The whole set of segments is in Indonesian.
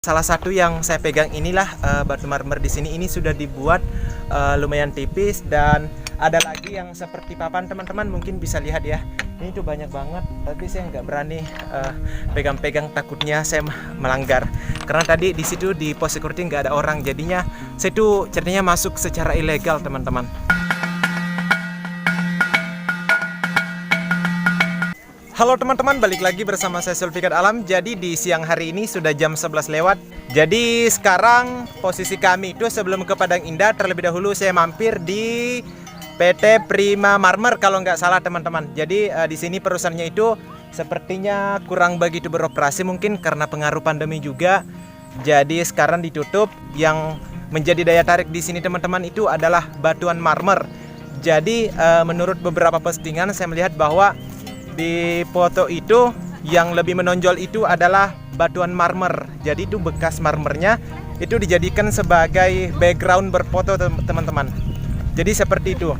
Salah satu yang saya pegang inilah batu marmer di sini. Ini sudah dibuat lumayan tipis dan ada lagi yang seperti papan. Teman-teman mungkin bisa lihat ya. Ini tuh banyak banget, tapi saya nggak berani pegang-pegang, takutnya saya melanggar. Karena tadi di situ di pos security nggak ada orang, jadinya saya tuh ceritanya masuk secara ilegal, teman-teman. Halo teman-teman, balik lagi bersama saya Zulfikar Alam. Jadi di siang hari ini sudah jam 11 lewat. Jadi sekarang posisi kami itu sebelum ke Padang Indah, terlebih dahulu saya mampir di PT Prima Marmer kalau nggak salah, teman-teman. Jadi di sini perusahaannya itu sepertinya kurang begitu beroperasi, mungkin karena pengaruh pandemi juga. Jadi sekarang ditutup. Yang menjadi daya tarik di sini, teman-teman, itu adalah batuan marmer. Jadi menurut beberapa postingan saya melihat bahwa di foto itu yang lebih menonjol itu adalah batuan marmer. Jadi itu bekas marmernya itu dijadikan sebagai background berfoto, teman-teman. Jadi seperti itu.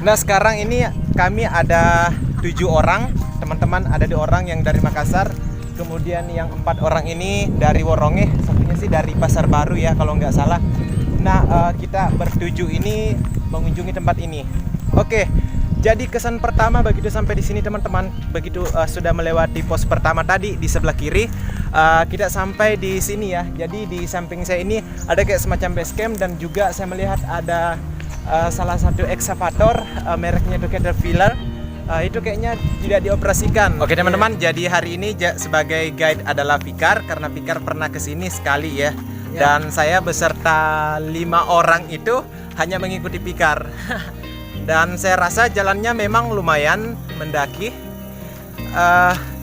Nah sekarang ini kami ada 7 orang, teman-teman. Ada 2 orang yang dari Makassar, kemudian yang 4 orang ini dari Woronge, satunya sih dari Pasar Baru ya kalau nggak salah. Nah kita bertujuh ini mengunjungi tempat ini. Oke. Jadi kesan pertama begitu sampai di sini, teman-teman, begitu sudah melewati pos pertama tadi di sebelah kiri, kita sampai di sini ya. Jadi di samping saya ini ada kayak semacam base camp dan juga saya melihat ada salah satu ekskavator, mereknya itu Caterpillar. Itu kayaknya tidak dioperasikan. Oke teman-teman, jadi hari ini sebagai guide adalah Fikar, karena Fikar pernah kesini sekali ya. Dan saya beserta 5 orang itu hanya mengikuti Fikar. Dan saya rasa jalannya memang lumayan mendaki.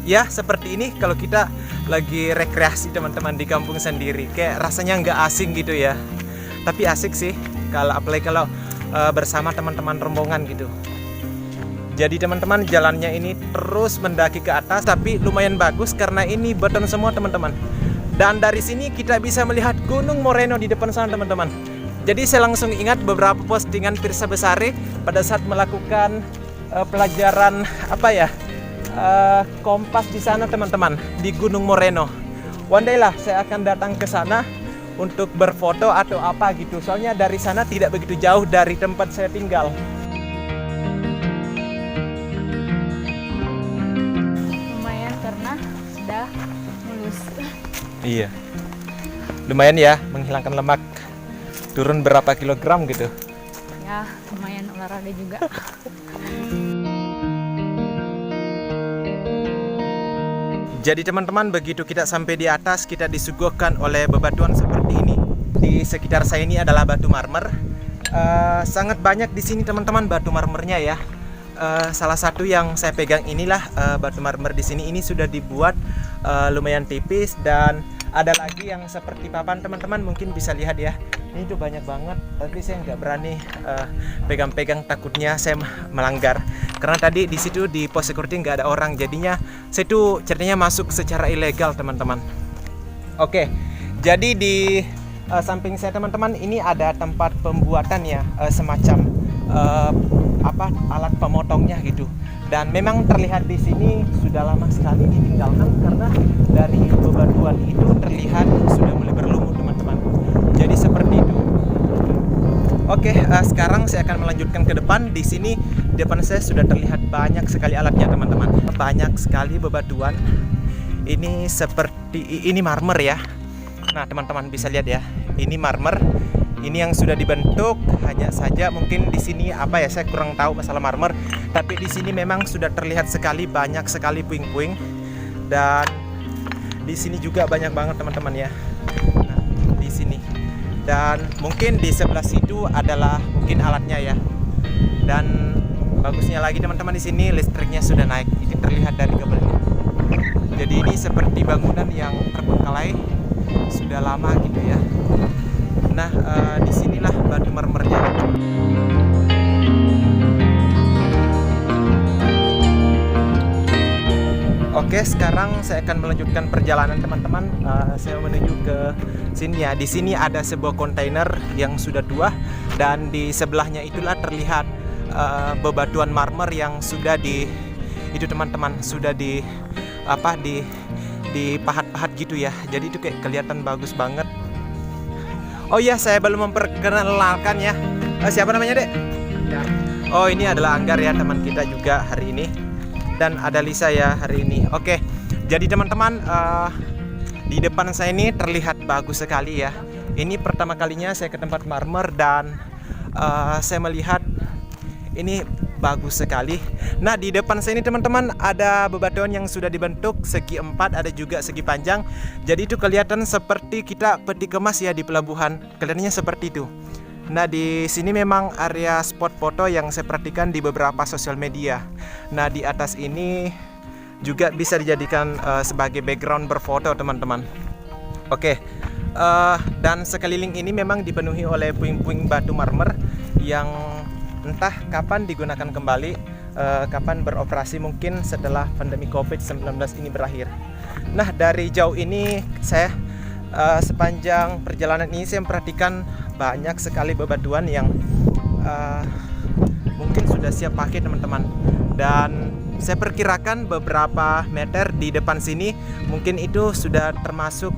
Ya seperti ini kalau kita lagi rekreasi, teman-teman, di kampung sendiri, kayak rasanya nggak asing gitu ya. Tapi asik sih kalau apalagi kalau bersama teman-teman rombongan gitu. Jadi teman-teman, jalannya ini terus mendaki ke atas, tapi lumayan bagus karena ini beton semua, teman-teman. Dan dari sini kita bisa melihat Gunung Moreno di depan sana, teman-teman. Jadi saya langsung ingat beberapa postingan Pirsa Besari pada saat melakukan pelajaran kompas di sana, teman-teman, di Gunung Moreno. One day lah saya akan datang ke sana untuk berfoto atau apa gitu. Soalnya dari sana tidak begitu jauh dari tempat saya tinggal. Lumayan karena sudah mulus. Iya. Lumayan ya menghilangkan lemak. Turun berapa kilogram gitu? Ya, lumayan olahraga juga. Jadi teman-teman, begitu kita sampai di atas, kita disuguhkan oleh bebatuan seperti ini. Di sekitar saya ini adalah batu marmer. Sangat banyak di sini, teman-teman, batu marmernya ya. Salah satu yang saya pegang inilah batu marmer di sini. Ini sudah dibuat lumayan tipis dan ada lagi yang seperti papan, teman-teman, mungkin bisa lihat ya. Ini tuh banyak banget, tapi saya nggak berani pegang-pegang, takutnya saya melanggar. Karena tadi di situ di pos security nggak ada orang, jadinya saya tuh ceritanya masuk secara ilegal, teman-teman. Oke, jadi di samping saya, teman-teman, ini ada tempat pembuatannya, semacam alat pemotongnya gitu. Dan memang terlihat di sini sudah lama sekali ditinggalkan karena dari bebatuan itu terlihat sudah mulai berlumut, teman-teman. Jadi seperti itu. Oke, sekarang saya akan melanjutkan ke depan. Di sini di depan saya sudah terlihat banyak sekali alatnya, teman-teman. Banyak sekali bebatuan. Ini seperti ini marmer ya. Nah, teman-teman bisa lihat ya. Ini marmer. Ini yang sudah dibentuk, hanya saja mungkin di sini saya kurang tahu masalah marmer, tapi di sini memang sudah terlihat sekali banyak sekali puing-puing. Dan di sini juga banyak banget, teman-teman ya. Nah, di sini. Dan mungkin di sebelah situ adalah mungkin alatnya ya. Dan bagusnya lagi, teman-teman, di sini listriknya sudah naik. Ini terlihat dari kabelnya. Jadi ini seperti bangunan yang terbengkalai sudah lama gitu ya. Nah, disinilah batu marmernya. Oke, sekarang saya akan melanjutkan perjalanan, teman-teman. Saya menuju ke sini ya. Di sini ada sebuah kontainer yang sudah tua dan di sebelahnya itulah terlihat bebatuan marmer yang sudah itu, teman-teman, sudah dipahat-pahat gitu ya. Jadi itu kayak kelihatan bagus banget. Oh iya, saya belum memperkenalkan ya. Siapa namanya, Dek? Ya. Oh, ini adalah Anggar ya, teman kita juga hari ini. Dan ada Lisa ya hari ini. Oke. Jadi teman-teman, di depan saya ini terlihat bagus sekali ya. Ini pertama kalinya saya ke tempat marmer dan saya melihat ini bagus sekali. Nah, di depan saya ini teman-teman ada bebatuan yang sudah dibentuk segi 4, ada juga segi panjang. Jadi itu kelihatan seperti kita peti kemas ya di pelabuhan. Kelihatannya seperti itu. Nah, di sini memang area spot foto yang saya perhatikan di beberapa sosial media. Nah, di atas ini juga bisa dijadikan sebagai background berfoto teman-teman. Oke. Dan sekeliling ini memang dipenuhi oleh puing-puing batu marmer yang entah kapan digunakan kembali, kapan beroperasi, mungkin setelah pandemi COVID-19 ini berakhir. Nah, dari jauh ini saya sepanjang perjalanan ini saya memperhatikan banyak sekali bebatuan yang mungkin sudah siap pakai teman-teman. Dan saya perkirakan beberapa meter di depan sini mungkin itu sudah termasuk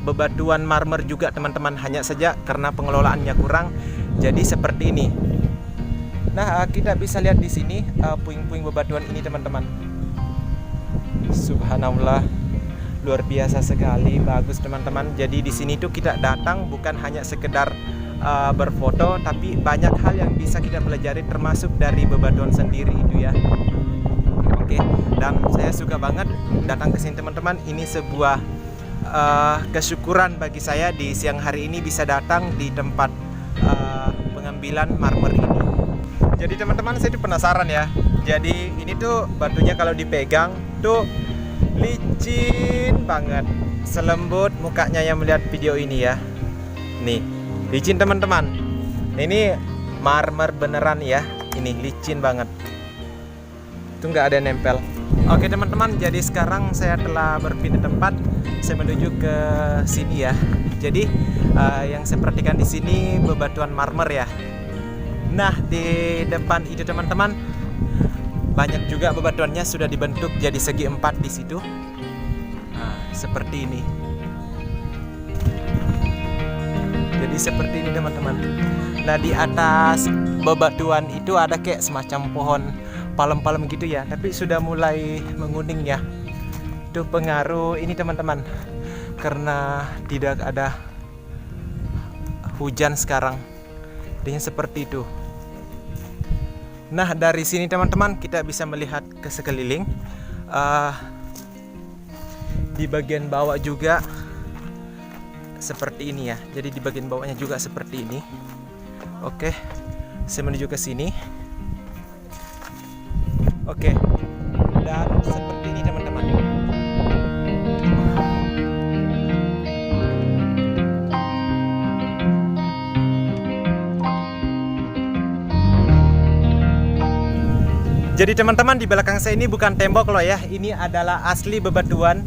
bebatuan marmer juga teman-teman, hanya saja karena pengelolaannya kurang jadi seperti ini. Nah, kita bisa lihat di sini puing-puing bebatuan ini teman-teman. Subhanallah, luar biasa sekali, bagus teman-teman. Jadi di sini tuh kita datang bukan hanya sekedar berfoto, tapi banyak hal yang bisa kita pelajari termasuk dari bebatuan sendiri itu ya. Oke, dan saya suka banget datang ke sini teman-teman. Ini sebuah kesyukuran bagi saya di siang hari ini bisa datang di tempat pengambilan marmer ini. Jadi teman-teman, saya tuh penasaran ya. Jadi ini tuh batunya kalau dipegang tuh licin banget, selembut mukanya yang melihat video ini ya. Nih, licin teman-teman. Ini marmer beneran ya. Ini licin banget. Itu nggak ada nempel. Oke teman-teman, jadi sekarang saya telah berpindah tempat. Saya menuju ke sini ya. Jadi yang saya perhatikan di sini bebatuan marmer ya. Nah, di depan itu teman-teman banyak juga bebatuannya sudah dibentuk jadi segi 4 di situ. Nah, seperti ini. Jadi seperti ini teman-teman. Nah, di atas bebatuan itu ada kayak semacam pohon palem-palem gitu ya, tapi sudah mulai menguning ya. Itu pengaruh ini teman-teman, karena tidak ada hujan sekarang. Jadinya seperti itu. Nah, dari sini teman-teman kita bisa melihat ke sekeliling. Di bagian bawah juga seperti ini ya. Jadi di bagian bawahnya juga seperti ini. Oke, saya menuju ke sini. Oke, dan seperti ini teman-teman. Jadi teman-teman, di belakang saya ini bukan tembok loh ya. Ini adalah asli bebatuan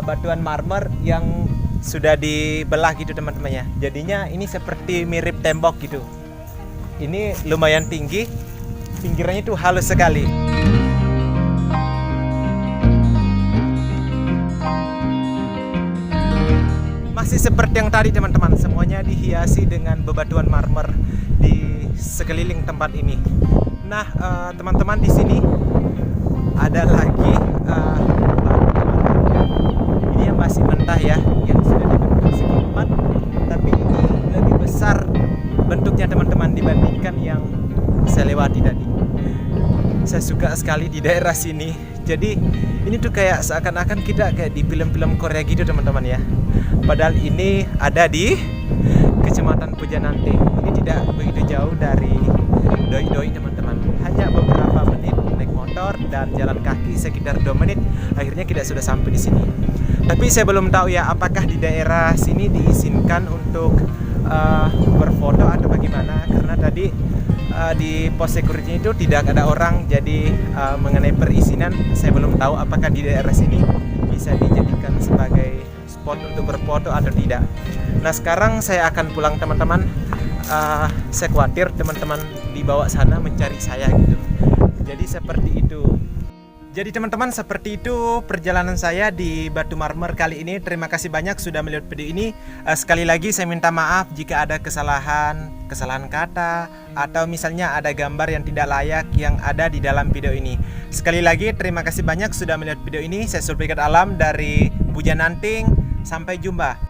batuan marmer yang sudah dibelah gitu teman-teman ya. Jadinya ini seperti mirip tembok gitu. Ini lumayan tinggi, pinggirannya tuh halus sekali. Masih seperti yang tadi teman-teman, semuanya dihiasi dengan bebatuan marmer di sekeliling tempat ini. Nah, teman-teman, di sini ada lagi ini yang masih mentah ya, yang sudah dibentuk segi 4, tapi ini lebih besar bentuknya teman-teman dibandingkan yang saya lewati tadi. Saya suka sekali di daerah sini. Jadi ini tuh kayak seakan-akan kita kayak di film-film Korea gitu teman-teman ya. Padahal ini ada di Kecamatan Pujanante. Ini tidak begitu jauh dari Doi-Doi teman-teman. Hanya beberapa menit naik motor dan jalan kaki sekitar 2 menit. Akhirnya kita sudah sampai di sini. Tapi saya belum tahu ya apakah di daerah sini diizinkan untuk berfoto atau bagaimana. Karena tadi di pos security itu tidak ada orang. Jadi mengenai perizinan saya belum tahu apakah di daerah sini bisa dijadikan sebagai spot untuk berfoto atau tidak. Nah, sekarang saya akan pulang teman-teman. Saya khawatir teman-teman di bawah sana mencari saya gitu. Jadi seperti itu. Jadi teman-teman, seperti itu perjalanan saya di Batu Marmer kali ini. Terima kasih banyak sudah melihat video ini. Sekali lagi saya minta maaf jika ada kesalahan kata, atau misalnya ada gambar yang tidak layak yang ada di dalam video ini. Sekali lagi terima kasih banyak sudah melihat video ini. Saya Sulfikat Alam dari Bujananting. Sampai jumpa.